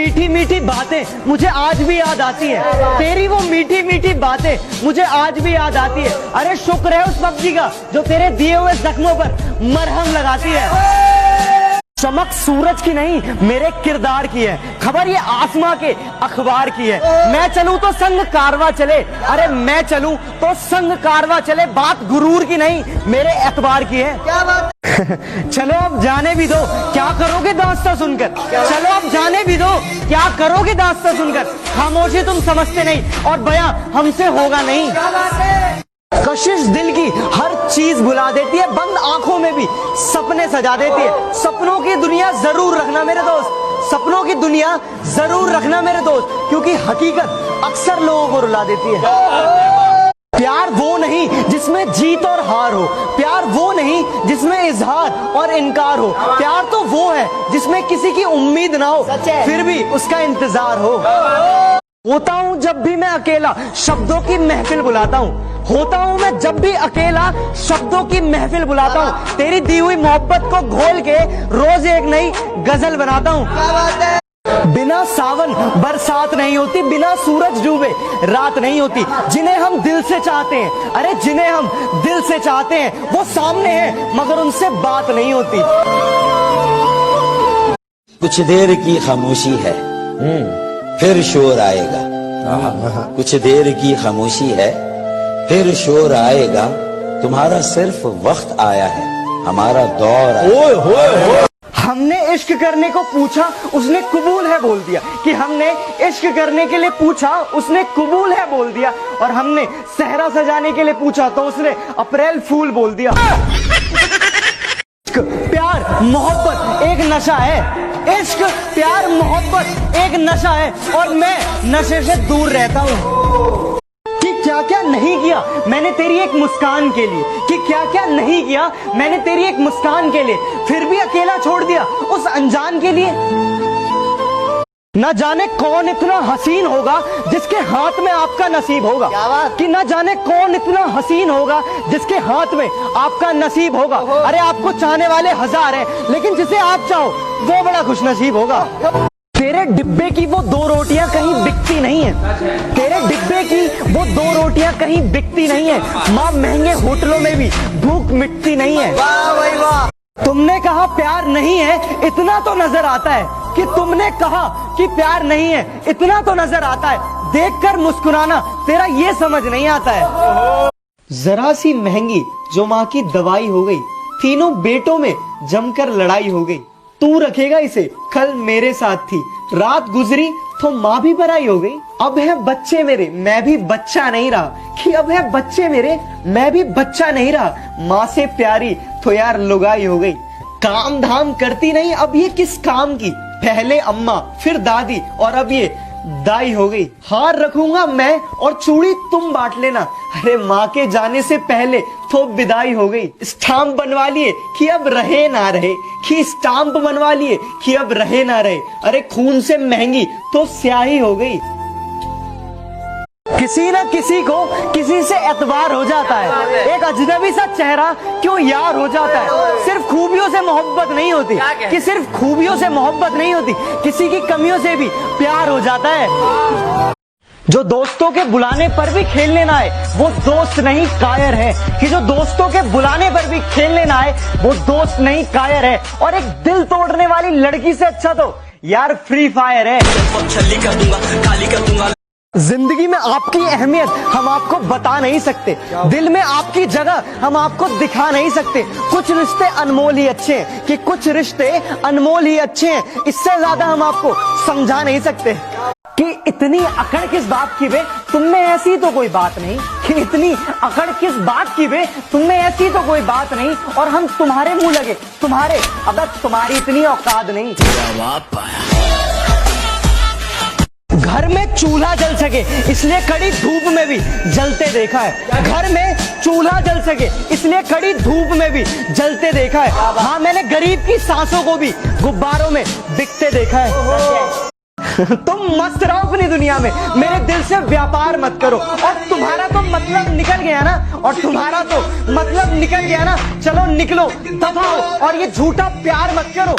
मीठी मीठी बातें मुझे आज भी याद आती है। तेरी वो मीठी मीठी बातें मुझे आज भी याद आती है। अरे शुक्र है उस पबजी का जो तेरे दिए हुए जख्मों पर मरहम लगाती है। चमक सूरज की नहीं मेरे किरदार की है, खबर ये आसमां के अखबार की है। मैं चलूं तो संग कारवा चले, अरे मैं चलूं तो संग कारवा चले, बात गुरूर की नहीं मेरे एतबार की है। क्या बात चलो अब जाने भी दो, क्या करोगे दास्तां सुनकर। चलो अब जाने भी दो, क्या करोगे दास्तां सुनकर। खामोशी तुम समझते नहीं और बयां हमसे होगा नहीं। कशिश दिल की हर चीज भुला देती है, बंद आंखों में भी सपने सजा देती है। सपनों की दुनिया जरूर रखना मेरे दोस्त, सपनों की दुनिया जरूर रखना मेरे दोस्त, क्योंकि हकीकत अक्सर लोगों को रुला देती है। प्यार वो नहीं जिसमें जीत और हार हो, प्यार वो नहीं जिसमें इजहार और इनकार हो। प्यार तो वो है जिसमें किसी की उम्मीद ना हो फिर भी उसका इंतजार हो। होता हूँ जब भी मैं अकेला शब्दों की महफिल बुलाता हूँ, होता हूँ मैं जब भी अकेला शब्दों की महफिल बुलाता हूँ। तेरी दी हुई मोहब्बत को घोल के रोज एक नई गजल बनाता हूँ। बिना सावन बरसात नहीं होती, बिना सूरज डूबे रात नहीं होती। जिन्हें हम दिल से चाहते हैं, अरे जिन्हें हम दिल से चाहते हैं वो सामने हैं मगर उनसे बात नहीं होती। कुछ देर की खामोशी है फिर शोर आएगा, कुछ देर की खामोशी है फिर शोर आएगा। तुम्हारा सिर्फ वक्त आया है, हमारा दौर आया। हमने इश्क करने को पूछा उसने कबूल है बोल दिया, कि हमने इश्क करने के लिए पूछा उसने कबूल है बोल दिया। और हमने सहरा सजाने के लिए पूछा तो उसने अप्रैल फूल बोल दिया। प्यार मोहब्बत एक नशा है, इश्क प्यार मोहब्बत एक नशा है, और मैं नशे से दूर रहता हूँ। कि क्या क्या नहीं किया मैंने तेरी एक मुस्कान के लिए, कि क्या क्या नहीं किया मैंने तेरी एक मुस्कान के लिए, फिर भी अकेला छोड़ दिया उस अनजान के लिए। न जाने कौन इतना हसीन होगा जिसके हाथ में आपका नसीब होगा, कि न जाने कौन इतना हसीन होगा जिसके हाथ में आपका नसीब होगा। अरे आपको चाहने वाले हजार हैं लेकिन जिसे आप चाहो वो बड़ा खुशनसीब होगा। तेरे डिब्बे की वो दो रोटियां कहीं बिकती नहीं है, तेरे डिब्बे की वो दो रोटियां कहीं बिकती नहीं है। माँ महंगे होटलों में भी भूख मिटती नहीं है। वाह भाई वाह। तुमने कहा प्यार नहीं है इतना तो नजर आता है, कि तुमने कहा कि प्यार नहीं है इतना तो नजर आता है। देखकर मुस्कुराना तेरा ये समझ नहीं आता है। जरा सी महंगी जो माँ की दवाई हो गई, तीनों बेटों में जमकर लड़ाई हो गई। तू रखेगा इसे कल मेरे साथ थी, रात गुजरी तो माँ भी पराई हो गई। अब है बच्चे मेरे मैं भी बच्चा नहीं रहा, कि अब है बच्चे मेरे मैं भी बच्चा नहीं रहा। माँ से प्यारी तो यार लुगाई हो गई। काम धाम करती नहीं अब ये किस काम की, पहले अम्मा फिर दादी और अब ये दाई हो गई। हार रखूंगा मैं और चूड़ी तुम बांट लेना, अरे माँ के जाने से पहले तो विदाई हो गई। स्टाम्प बनवा लिए कि अब रहे ना रहे, कि स्टाम्प बनवा लिए कि अब रहे ना रहे। अरे खून से महंगी तो स्याही हो गई। किसी न किसी को किसी से एतबार हो जाता है, एक अजनबी सा चेहरा क्यों यार हो जाता है। सिर्फ खूबियों से मोहब्बत नहीं होती, कि सिर्फ खूबियों से मोहब्बत नहीं होती, किसी की कमियों से भी प्यार हो जाता है। जो दोस्तों के बुलाने पर भी खेलने ना आए वो दोस्त नहीं कायर है, कि जो दोस्तों के बुलाने पर भी खेलने ना आए वो दोस्त नहीं कायर है। और एक दिल तोड़ने वाली लड़की से अच्छा तो यार फ्री फायर है। जिंदगी में आपकी अहमियत हम आपको बता नहीं सकते, दिल में आपकी जगह हम आपको दिखा नहीं सकते। कुछ रिश्ते अनमोल ही अच्छे हैं, कि कुछ रिश्ते अनमोल ही अच्छे हैं, इससे ज्यादा हम आपको समझा नहीं सकते। कि इतनी अकड़ किस बात की बे तुमने ऐसी तो कोई बात नहीं, कि इतनी अकड़ किस बात की बे तुमने ऐसी तो कोई बात नहीं, और हम तुम्हारे मुंह लगे तुम्हारे, अब तुम्हारी इतनी औकात नहीं। घर में चूल्हा जल सके इसलिए कड़ी धूप में भी जलते देखा है, घर में चूल्हा जल सके इसलिए कड़ी धूप में भी जलते देखा है। हाँ मैंने गरीब की सांसों को भी गुब्बारों में बिकते देखा है। तुम मस्त रहो अपनी दुनिया में, मेरे दिल से व्यापार मत करो। और तुम्हारा तो मतलब निकल गया ना, और तुम्हारा तो मतलब निकल गया ना, चलो निकलो दफा हो और ये झूठा प्यार मत करो।